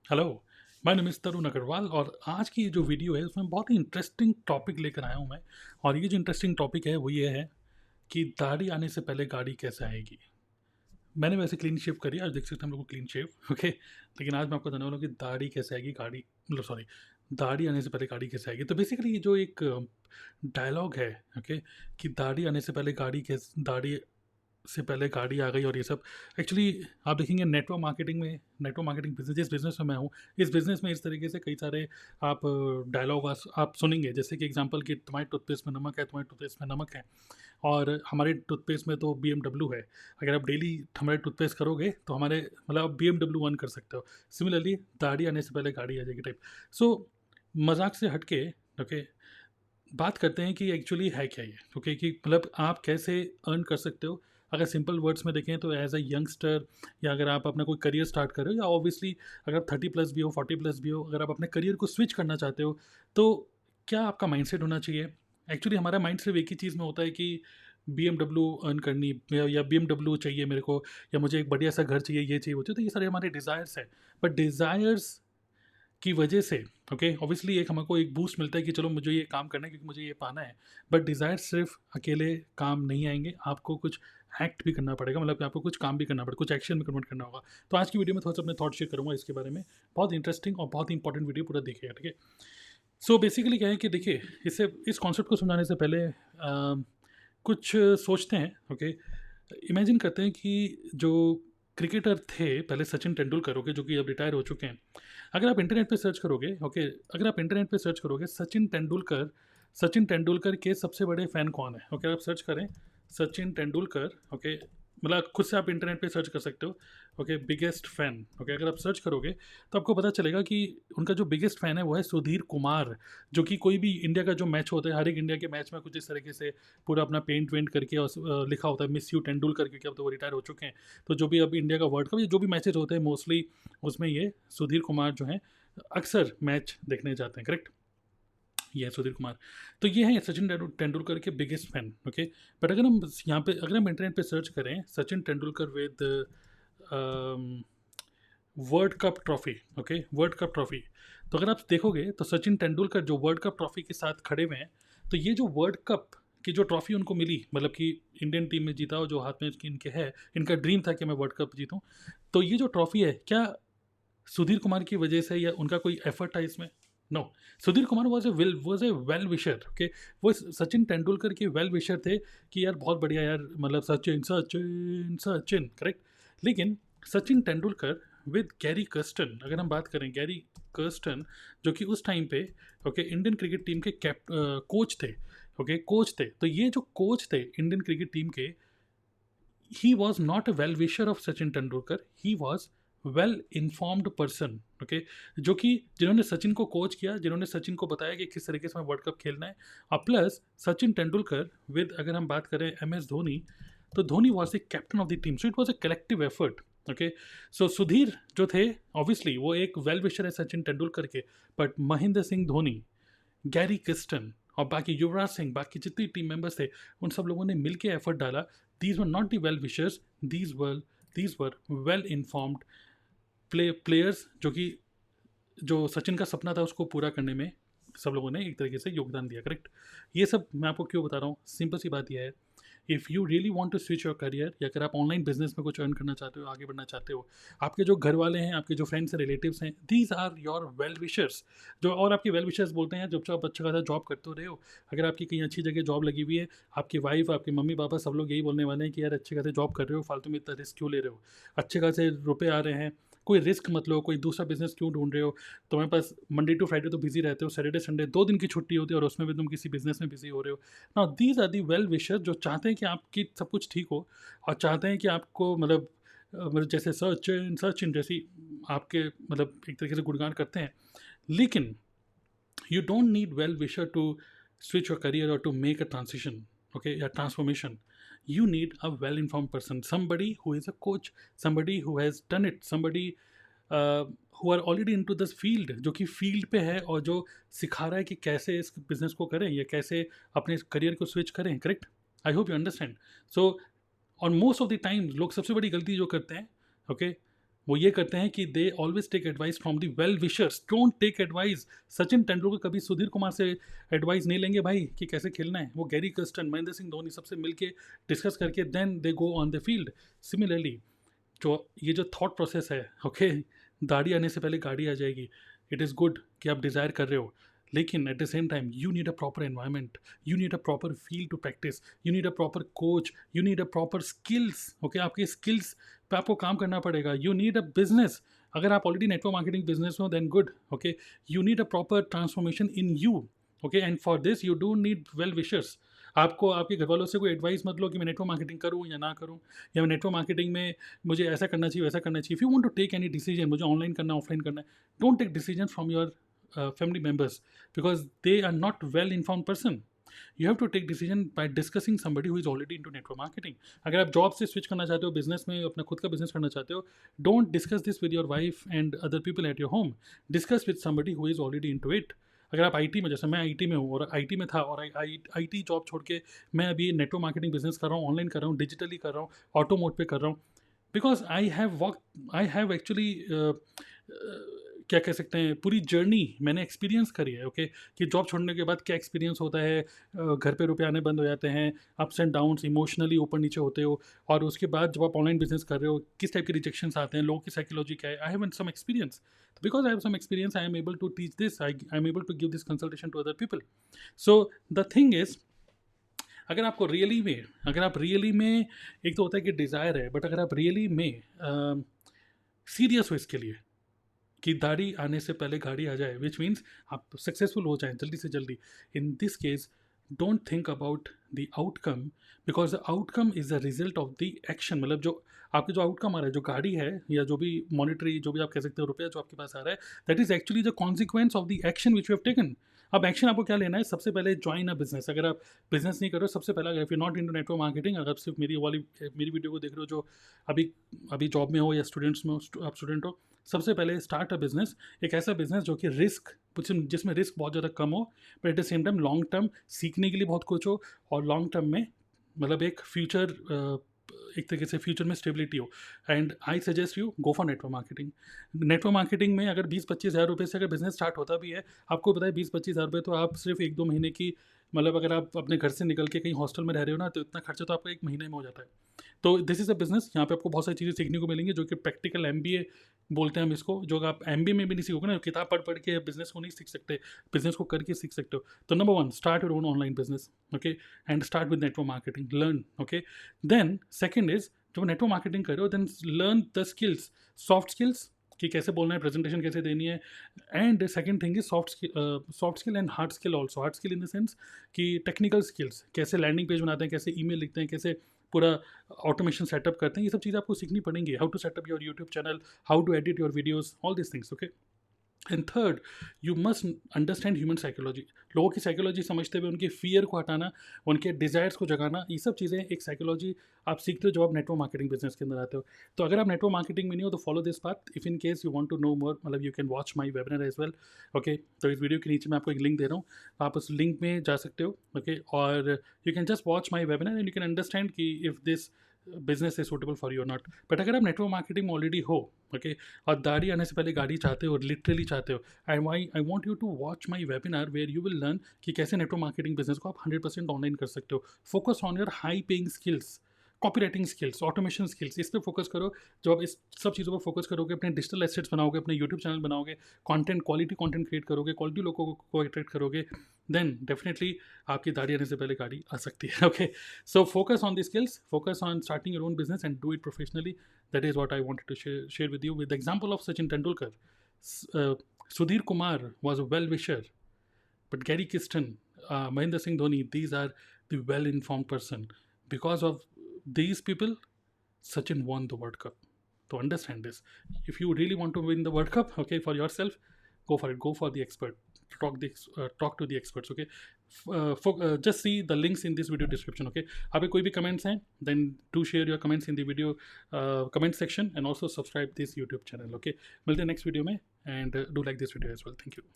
Hello, my name is तरुण अग्रवाल और आज की जो वीडियो है उसमें बहुत ही इंटरेस्टिंग टॉपिक लेकर आया हूँ मैं। और ये जो इंटरेस्टिंग टॉपिक है वो ये है कि दाढ़ी आने से पहले गाड़ी कैसे आएगी। मैंने वैसे क्लीन शेव करी है, आज देख सकते हैं हम लोग को क्लीन शेव। ओके, लेकिन आज मैं आपको बताने वाला हूँ कि दाढ़ी कैसे आएगी, गाड़ी मतलब सॉरी, दाढ़ी आने से पहले गाड़ी कैसे आएगी। तो बेसिकली ये जो एक डायलॉग है, ओके, कि दाढ़ी आने से पहले दाढ़ी से पहले गाड़ी आ गई और ये सब। एक्चुअली आप देखेंगे नेटवर्क मार्केटिंग बिजनेस, जिस बिज़नेस में मैं हूँ, इस बिज़नेस में इस तरीके से कई सारे आप डायलॉग आप सुनेंगे। जैसे कि एग्जांपल कि तुम्हारे टूथपेस्ट में नमक है, तुम्हारे टूथपेस्ट में नमक है, और हमारे टूथपेस्ट में तो बीएमडब्ल्यू है। अगर आप डेली हमारे टूथपेस्ट करोगे तो हमारे मतलब आप बीएमडब्ल्यू अर्न कर सकते हो। सिमिलरली दाढ़ी आने से पहले गाड़ी आ जाएगी टाइप। सो मजाक से हट के, ओके, बात करते हैं कि एक्चुअली है क्या ये। ओके, कि मतलब आप कैसे अर्न कर सकते हो। अगर सिंपल वर्ड्स में देखें तो एज अ यंगस्टर, या अगर आप अपना कोई करियर स्टार्ट कर रहे हो, या ऑब्वियसली अगर आप 30+ भी हो, 40+ भी हो, अगर आप अपने करियर को स्विच करना चाहते हो, तो क्या आपका माइंडसेट होना चाहिए। एक्चुअली हमारा माइंड सिर्फ एक ही चीज़ में होता है कि बीएमडब्ल्यू अर्न करनी, या बीएमडब्ल्यू चाहिए मेरे को, या मुझे एक बढ़िया सा घर चाहिए, ये चाहिए, वो चाहिए। तो ये सारे हमारे डिज़ायर्स है। बट डिज़ायर्स की वजह से, ओके, ऑब्वियसली एक हमको एक बूस्ट मिलता है कि चलो मुझे ये काम करना है क्योंकि मुझे ये पाना है। बट डिज़ायर सिर्फ अकेले काम नहीं आएंगे, आपको कुछ एक्ट भी करना पड़ेगा, मतलब कि आपको कुछ काम भी करना पड़ेगा, कुछ एक्शन में कन्वर्ट करना होगा। तो आज की वीडियो में थोड़ा सा अपने थॉट शेयर करूँगा इसके बारे में। बहुत इंटरेस्टिंग और बहुत इंपॉर्टेंट वीडियो, पूरा देखिएगा, ठीक है। सो बेसिकली क्या है कि देखिए, इससे इस कॉन्सेप्ट को समझाने से पहले कुछ सोचते हैं, ओके। इमेजिन करते हैं कि जो क्रिकेटर थे पहले, सचिन तेंदुलकर, ओके, जो कि अब रिटायर हो चुके हैं। अगर आप इंटरनेट पे सर्च करोगे, ओके, अगर आप इंटरनेट पे सर्च करोगे सचिन तेंदुलकर के सबसे बड़े फ़ैन कौन है, ओके, आप सर्च करें सचिन तेंदुलकर, ओके, मतलब खुद से आप इंटरनेट पे सर्च कर सकते हो, ओके, बिगेस्ट फ़ैन, ओके। अगर आप सर्च करोगे तो आपको पता चलेगा कि उनका जो बिगेस्ट फ़ैन है वो है सुधीर कुमार। जो कि कोई भी इंडिया का जो मैच होता है, हर एक इंडिया के मैच में कुछ इस तरीके से पूरा अपना पेंट वेंट करके और लिखा होता है मिस यू तेंदुलकर, क्योंकि अब तो वो रिटायर हो चुके हैं। तो जो भी अब इंडिया का वर्ल्ड कप, जो भी मैचेज होते हैं मोस्टली, उसमें ये सुधीर कुमार जो हैं अक्सर मैच देखने जाते हैं, करेक्ट। ये है सुधीर कुमार। तो ये है सचिन तेंदुलकर के बिगेस्ट फैन, ओके। बट अगर हम यहाँ पे, अगर हम इंटरनेट पे सर्च करें Sachin Tendulkar with world cup trophy, okay, world cup trophy, तो अगर आप देखोगे तो सचिन तेंदुलकर जो वर्ल्ड कप ट्रॉफी के साथ खड़े हुए हैं। तो ये जो वर्ल्ड कप की जो ट्रॉफी उनको मिली, मतलब कि इंडियन टीम में जीता हो, जो हाथ में इनके है, इनका ड्रीम था कि मैं वर्ल्ड कप जीतूं। तो ये जो ट्रॉफी है, क्या सुधीर कुमार की वजह से या उनका कोई एफर्ट था इसमें? No. Sudhir Kumar was a well wisher, okay. वो सचिन तेंदुलकर के वेल विशर थे कि यार बहुत बढ़िया यार, मतलब सचिन सचिन सचिन, करेक्ट। लेकिन Sachin Tendulkar with Gary Kirsten, अगर हम बात करें गैरी कर्स्टन, जो कि उस टाइम पे, ओके, इंडियन क्रिकेट टीम के कोच थे, ओके, कोच थे। तो ये जो कोच थे इंडियन क्रिकेट टीम के, he was not a well wisher of Sachin Tendulkar, he was well informed person, okay. जो कि जिन्होंने सचिन को कोच किया, जिन्होंने सचिन को बताया कि किस तरीके से हमें वर्ल्ड कप खेलना है। और प्लस सचिन तेंदुलकर विद, अगर हम बात करें MS धोनी, तो Dhoni was the captain of the team, so it was a collective effort, okay. So Sudhir जो थे, ऑब्वियसली वो एक वेल विशर है सचिन तेंदुलकर के। बट महेंद्र सिंह धोनी, गैरी किस्टन और बाकी युवराज सिंह, बाकी जितनी टीम मेंबर्स थे, उन सब लोगों ने मिलके एफर्ट डाला। These were not the well wishers, these were well informed players, जो कि जो सचिन का सपना था उसको पूरा करने में सब लोगों ने एक तरीके से योगदान दिया, करेक्ट। ये सब मैं आपको क्यों बता रहा हूँ, सिंपल सी बात यह है, if you really want to switch your career, या अगर आप ऑनलाइन बिजनेस में कुछ अर्न करना चाहते हो, आगे बढ़ना चाहते हो, आपके जो घर वाले हैं, आपके जो फ्रेंड्स हैं, रिलेटिव्स हैं, these are your well wishers. जो और आपके वेल विशर्स बोलते हैं, जब आप अच्छा खासा जॉब करते रहे हो, अगर आपकी कहीं अच्छी जगह जॉब लगी हुई है, आपकी वाइफ, आपके मम्मी पापा, सब लोग यही बोलने वाले हैं कि यार अच्छे खासे जॉब कर रहे हो, फालतू में इतना रिस्क क्यों ले रहे हो, अच्छे खासे रुपए आ रहे हैं, कोई रिस्क मत लो, कोई दूसरा बिजनेस क्यों ढूंढ रहे हो, तुम्हारे पास मंडे टू फ्राइडे तो बिजी रहते हो, सैटरडे संडे 2 दिन की छुट्टी होती है और उसमें भी तुम किसी बिजनेस में बिजी हो रहे हो। Now these are the well wisher, जो चाहते हैं कि आपकी सब कुछ ठीक हो, और चाहते हैं कि आपको मतलब जैसे सचिन सचिन जैसी आपके मतलब एक तरीके से गुणगान करते हैं। लेकिन you don't need well wisher to switch your career or to make a transition, okay, a transformation. You need a well informed person, somebody who is a coach, somebody who has done it, somebody who are already into this field, जो कि field पे है और जो सिखा रहा है कि कैसे इस बिजनेस को करें या कैसे अपने करियर को स्विच करें, correct. I hope you understand. So और मोस्ट ऑफ द टाइम लोग सबसे बड़ी गलती जो करते हैं, ओके, वो ये करते हैं कि they always take advice from the well wishers, don't take advice. Sachin Tendulkar कभी सुधीर कुमार से एडवाइस नहीं लेंगे भाई कि कैसे खेलना है, वो गैरी कर्स्टन, महेंद्र सिंह धोनी सबसे मिलके डिस्कस करके then they go on the field. Similarly जो ये जो थॉट प्रोसेस है, ओके, दाढ़ी आने से पहले गाड़ी आ जाएगी, इट इज़ गुड कि आप डिज़ायर कर रहे हो, लेकिन at the same time you need a proper environment, you need a proper field to practice, you need a proper coach, you need a proper skills, okay, आपके skills पे आपको काम करना पड़ेगा, यू नीड अ बिजनेस। अगर आप already network marketing business में हो then good, okay, you need a proper transformation in you, okay, and for this you don't need well wishers. आपको आपके घर वालों से कोई एडवाइस मत लो कि मैं नेटवर्क मार्केटिंग करूँ या ना करूँ, या मैं नेटवर्क मार्केटिंग में मुझे ऐसा करना चाहिए वैसा करना चाहिए। If you want to take any decision, मुझे ऑनलाइन करना है ऑफलाइन करना है, don't take decision from your family members because they are not well informed person. You have to take decision by discussing somebody who is already into network marketing. अगर आप job से switch करना चाहते हो, business में अपना खुद का बिजनेस करना चाहते हो, don't discuss this with your wife and other people at your home, discuss with somebody who is already into it. अगर आप आईटी में, जैसे मैं आईटी में हूँ और आईटी में था और आईटी जॉब छोड़ के मैं अभी नेटवर्क मार्केटिंग बिजनेस कर रहा हूँ, ऑनलाइन कर रहा हूँ, डिजिटली कर रहा हूँ, ऑटो मोड पे कर रहा हूँ, बिकॉज आई हैव एक्चुअली क्या कह सकते हैं, पूरी जर्नी मैंने एक्सपीरियंस करी है, ओके, कि जॉब छोड़ने के बाद क्या एक्सपीरियंस होता है, घर पे रुपए आने बंद हो जाते हैं, अप्स एंड डाउन्स, इमोशनली ऊपर नीचे होते हो, और उसके बाद जब आप ऑनलाइन बिजनेस कर रहे हो किस टाइप के रिजेक्शंस आते हैं, लोगों की साइकोलॉजी क्या है, I have some experience, because I have some experience I am able to teach this, I am able to give this consultation to other people. So the thing is, अगर आपको really में, अगर आप really में, एक तो होता है कि डिज़ायर है, बट अगर आप रियली में सीरियस हो इसके लिए कि दाढ़ी आने से पहले गाड़ी आ जाए, विच मीन्स आप सक्सेसफुल हो जाएं जल्दी से जल्दी, in this case don't think about the outcome, because the outcome is the result of the action. मतलब जो आपके जो आउटकम आ रहा है, जो गाड़ी है या जो भी मॉनिटरी, जो भी आप कह सकते हो रुपया जो आपके पास आ रहा है, that is actually the consequence of the action which you have taken. अब एक्शन आपको क्या लेना है, सबसे पहले ज्वाइन अ बिजनेस। अगर आप बिजनेस नहीं करो, सबसे पहला, if you not into network marketing, अगर आप सिर्फ मेरी वीडियो को देख रहे हो जो अभी अभी जॉब में हो या स्टूडेंट्स में हो, आप स्टूडेंट हो, सबसे पहले स्टार्ट अ बिजनेस, एक ऐसा बिजनेस जो कि जिसमें रिस्क बहुत ज़्यादा कम हो, but at the same time long term सीखने के लिए बहुत कुछ हो, और लॉन्ग टर्म में मतलब एक फ्यूचर, एक तरीके से फ्यूचर में स्टेबिलिटी हो। And I suggest you go for network marketing. Network marketing में अगर 20-25 हज़ार रुपये से अगर बिजनेस स्टार्ट होता भी है, आपको पता है 20-25 हज़ार रुपये तो आप सिर्फ 1-2 महीने की, मतलब अगर आप अपने घर से निकल के कहीं हॉस्टल में रह रहे हो ना, तो इतना खर्चा तो आपका एक महीने में हो जाता है। तो दिस इज़ अ बिजनेस, यहाँ पे आपको बहुत सारी चीज़ें सीखने को मिलेंगी, जो कि प्रैक्टिकल एमबीए बोलते हैं हम इसको, जो आप एमबीए में भी नहीं सीखोगे ना, किताब पढ़ पढ़ के बिजनेस को नहीं सीख सकते, बिजनेस को करके सीख सकते हो। तो number 1, start your own online business, okay, and start with network marketing, learn, okay. Then second is, जब नेटवर्क मार्केटिंग कर रहे हो, then learn the skills, soft skills, कि कैसे बोलना है, प्रेजेंटेशन कैसे देनी है, and second thing is soft skill and hard skill also. Hard skill in the sense कि टेक्निकल स्किल्स, कैसे लैंडिंग पेज बनाते हैं, कैसे ईमेल लिखते हैं, कैसे पूरा ऑटोमेशन सेटअप करते हैं, ये सब चीज़ें आपको सीखनी पड़ेंगी। How to setup your YouTube channel, how to edit your videos, all this things, okay. And third, you must understand human psychology. लोगों की साइकोलॉजी समझते हुए उनके फियर को हटाना, उनके डिज़ायर्स को जगाना, ये सब चीज़ें एक साइकोलॉजी आप सीखते हो जब आप नेटवर्क मार्केटिंग बिजनेस के अंदर आते हो। तो अगर आप नेटवर्क मार्केटिंग में नहीं हो तो follow this path. If in case you want to know more, मतलब you can watch my webinar as well, okay. तो इस वीडियो के नीचे मैं आपको एक लिंक दे रहा हूँ, आप उस लिंक में जा सकते हो, ओके, और you can just watch my webinar and you can understand कि if this business is suitable for you और नॉट। बट अगर आप नेटवर्क मार्केटिंग में ऑलरेडी हो, ओके, और दाढ़ी आने से पहले गाड़ी चाहते हो, लिटरली चाहते हो, I want you to watch my webinar where you will learn कि कैसे नेटवर्क मार्केटिंग बिजनेस को आप 100% ऑनलाइन कर सकते हो। Focus on your high paying skills, copy writing skills, automation skills, इस पर फोकस करो। जब आप इस सब चीज़ों पर फोकस करोगे, अपने डिजिटल एसेट्स बनाओगे, अपने यूट्यूब चैनल बनाओगे, कंटेंट, क्वालिटी कंटेंट क्रिएट करोगे, क्वालिटी लोगों को अट्रैक्ट करोगे, देन डेफिनेटली आपकी दाढ़ी आने से पहले गाड़ी आ सकती है, okay. So focus on the skills, focus on starting your own business and do it professionally. That is what I wanted to share with you with the example of Sachin Tendulkar. uh, Sudhir Kumar was a well-wisher, but Gary Kiston, Mahendra Singh Dhoni, these are the well-informed person. Because of these people, Sachin won the World Cup. To understand this, if you really want to win the World Cup, okay, for yourself, go for it. Go for the expert. Talk to the experts, okay. Just see the links in this video description, okay. अगर कोई भी comments हैं, then do share your comments in the video comment section and also subscribe this YouTube channel, okay. मिलते हैं next video में, and do like this video as well. Thank you.